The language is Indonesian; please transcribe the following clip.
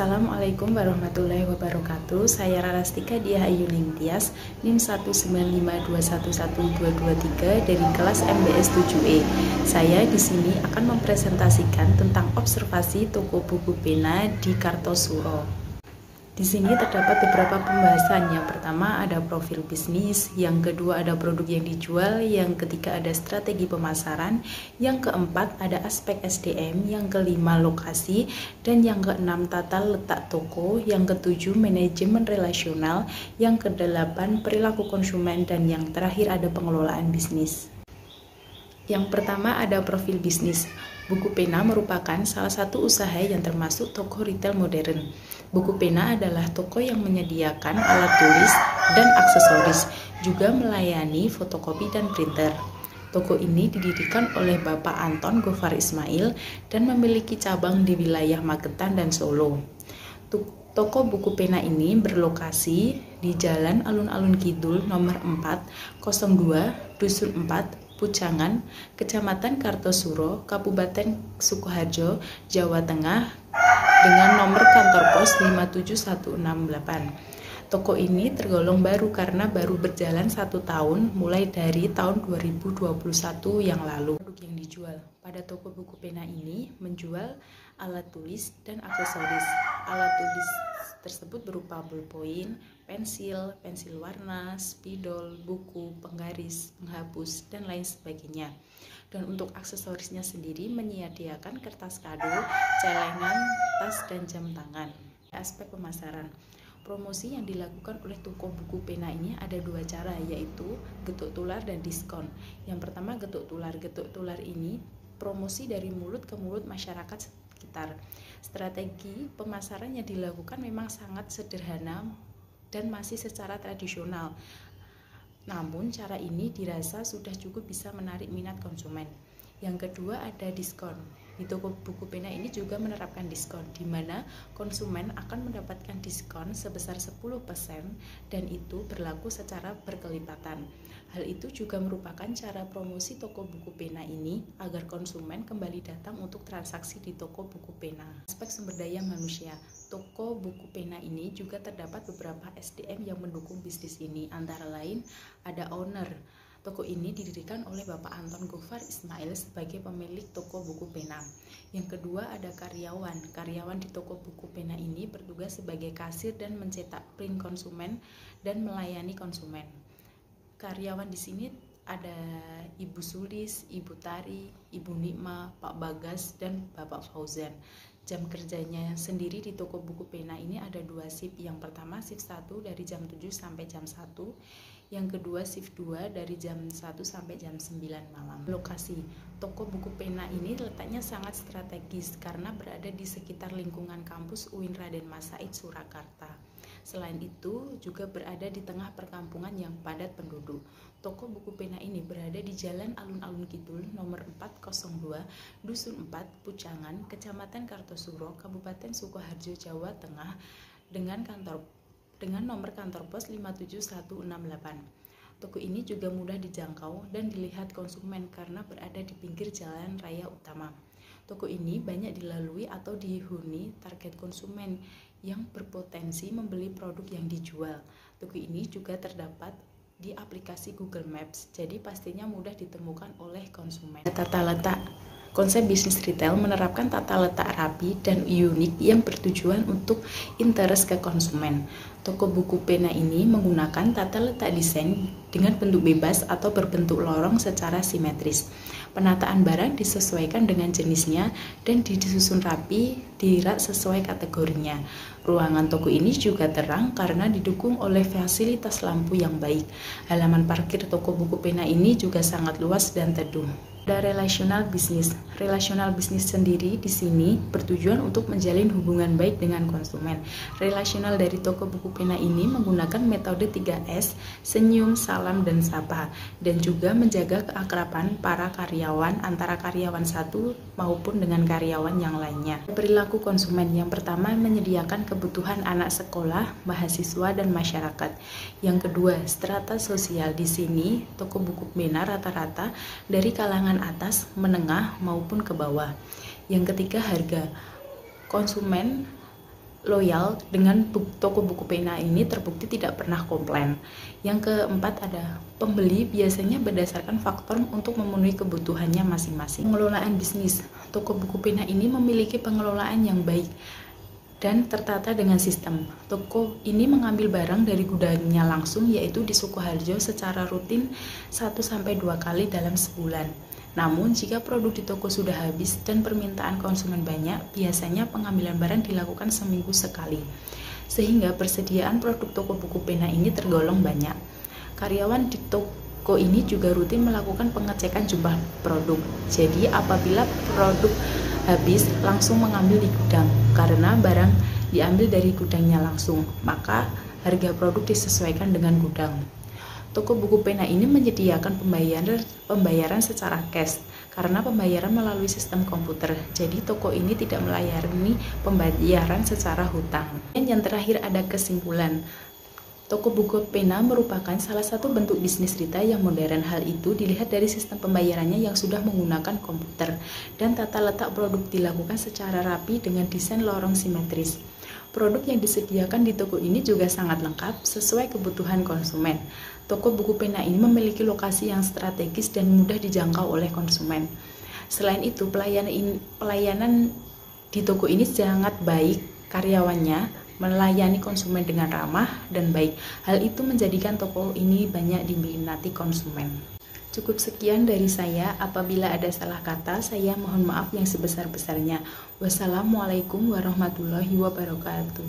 Assalamualaikum warahmatullahi wabarakatuh. Saya Rarastika Diah Ayu Ningtyas, NIM 195211223 dari kelas MBS 7E. Saya di sini akan mempresentasikan tentang observasi toko buku pena di Kartosuro. Di sini terdapat beberapa pembahasan. Yang pertama ada profil bisnis, yang kedua ada produk yang dijual, yang ketiga ada strategi pemasaran, yang keempat ada aspek SDM, yang kelima lokasi, dan yang keenam tata letak toko, yang ketujuh manajemen relasional, yang kedelapan perilaku konsumen, dan yang terakhir ada pengelolaan bisnis. Yang pertama ada profil bisnis. Buku pena merupakan salah satu usaha yang termasuk toko retail modern. Buku pena adalah toko yang menyediakan alat tulis dan aksesoris, juga melayani fotokopi dan printer. Toko ini didirikan oleh Bapak Anton Gofar Ismail dan memiliki cabang di wilayah Magetan dan Solo. Toko buku pena ini berlokasi di Jalan Alun-Alun Kidul nomor 402, Dusun 4, Pucangan, Kecamatan Kartosuro, Kabupaten Sukoharjo, Jawa Tengah, dengan nomor kantor pos 57168. Toko ini tergolong baru karena baru berjalan 1 tahun mulai dari tahun 2021 yang lalu. Produk yang dijual pada toko buku pena ini menjual alat tulis dan aksesoris. Alat tulis tersebut berupa ballpoint, pensil, pensil warna, spidol, buku, penggaris, penghapus, dan lain sebagainya. Dan untuk aksesorisnya sendiri menyediakan kertas kado, celengan, tas, dan jam tangan. Aspek pemasaran. Promosi yang dilakukan oleh toko buku pena ini ada 2 cara, yaitu getuk tular dan diskon. Yang pertama getuk tular. Getuk tular ini promosi dari mulut ke mulut masyarakat sekitar. Strategi pemasaran yang dilakukan memang sangat sederhana dan masih secara tradisional. Namun cara ini dirasa sudah cukup bisa menarik minat konsumen. Yang kedua ada diskon. Di toko buku pena ini juga menerapkan diskon, di mana konsumen akan mendapatkan diskon sebesar 10% dan itu berlaku secara berkelipatan. Hal itu juga merupakan cara promosi toko buku pena ini agar konsumen kembali datang untuk transaksi di toko buku pena. Aspek sumber daya manusia. Toko buku pena ini juga terdapat beberapa SDM yang mendukung bisnis ini, antara lain ada owner. Toko ini didirikan oleh Bapak Anton Gofar Ismail sebagai pemilik toko buku pena. Yang kedua ada karyawan. Karyawan di toko buku pena ini bertugas sebagai kasir dan mencetak print konsumen dan melayani konsumen. Karyawan di sini ada Ibu Sulis, Ibu Tari, Ibu Nikma, Pak Bagas, dan Bapak Fauzan. Jam kerjanya sendiri di toko buku pena ini ada 2 shift. Yang pertama shift 1 dari jam 7 sampai jam 1. Yang kedua shift 2 dari jam 1 sampai jam 9 malam. Lokasi toko buku pena ini letaknya sangat strategis karena berada di sekitar lingkungan kampus UIN Raden Mas Said Surakarta. Selain itu juga berada di tengah perkampungan yang padat penduduk. Toko buku pena ini berada di Jalan Alun-Alun Kidul nomor 402, Dusun 4, Pucangan, Kecamatan Kartosuro, Kabupaten Sukoharjo, Jawa Tengah, dengan nomor kantor pos 57168. Toko ini juga mudah dijangkau dan dilihat konsumen karena berada di pinggir jalan raya utama. Toko ini banyak dilalui atau dihuni target konsumen yang berpotensi membeli produk yang dijual. Toko ini juga terdapat di aplikasi Google Maps, jadi pastinya mudah ditemukan oleh konsumen. Tata letak. Konsep bisnis retail menerapkan tata letak rapi dan unik yang bertujuan untuk interest ke konsumen. Toko buku pena ini menggunakan tata letak desain dengan bentuk bebas atau berbentuk lorong secara simetris. Penataan barang disesuaikan dengan jenisnya dan disusun rapi di rak sesuai kategorinya. Ruangan toko ini juga terang karena didukung oleh fasilitas lampu yang baik. Halaman parkir toko buku pena ini juga sangat luas dan teduh. Ada relasional bisnis. Relasional bisnis sendiri di sini bertujuan untuk menjalin hubungan baik dengan konsumen. Relasional dari toko buku pena ini menggunakan metode 3S, senyum, salam, dan sapa, dan juga menjaga keakraban para karyawan antara karyawan satu maupun dengan karyawan yang lainnya. Perilaku konsumen yang pertama menyediakan kebutuhan anak sekolah, mahasiswa, dan masyarakat. Yang kedua, strata sosial. Di sini toko buku pena rata-rata dari kalangan atas, menengah, maupun ke bawah. Yang ketiga, harga. Konsumen loyal dengan toko buku pena ini terbukti tidak pernah komplain. Yang keempat ada pembeli biasanya berdasarkan faktor untuk memenuhi kebutuhannya masing-masing. Pengelolaan bisnis. Toko buku pena ini memiliki pengelolaan yang baik dan tertata dengan sistem. Toko ini mengambil barang dari gudangnya langsung, yaitu di Sukoharjo secara rutin 1-2 kali dalam sebulan. Namun, jika produk di toko sudah habis dan permintaan konsumen banyak, biasanya pengambilan barang dilakukan seminggu sekali. Sehingga persediaan produk toko buku pena ini tergolong banyak. Karyawan di toko ini juga rutin melakukan pengecekan jumlah produk. Jadi, apabila produk habis, langsung mengambil di gudang. Karena barang diambil dari gudangnya langsung, maka harga produk disesuaikan dengan gudang. Toko buku pena ini menyediakan pembayaran secara cash karena pembayaran melalui sistem komputer. Jadi toko ini tidak melayani pembayaran secara hutang. Dan yang terakhir ada kesimpulan. Toko buku pena merupakan salah satu bentuk bisnis retail yang modern. Hal itu dilihat dari sistem pembayarannya yang sudah menggunakan komputer dan tata letak produk dilakukan secara rapi dengan desain lorong simetris. Produk yang disediakan di toko ini juga sangat lengkap sesuai kebutuhan konsumen. Toko buku pena ini memiliki lokasi yang strategis dan mudah dijangkau oleh konsumen. Selain itu, pelayanan di toko ini sangat baik. Karyawannya melayani konsumen dengan ramah dan baik. Hal itu menjadikan toko ini banyak diminati konsumen. Cukup sekian dari saya. Apabila ada salah kata, saya mohon maaf yang sebesar-besarnya. Wassalamualaikum warahmatullahi wabarakatuh.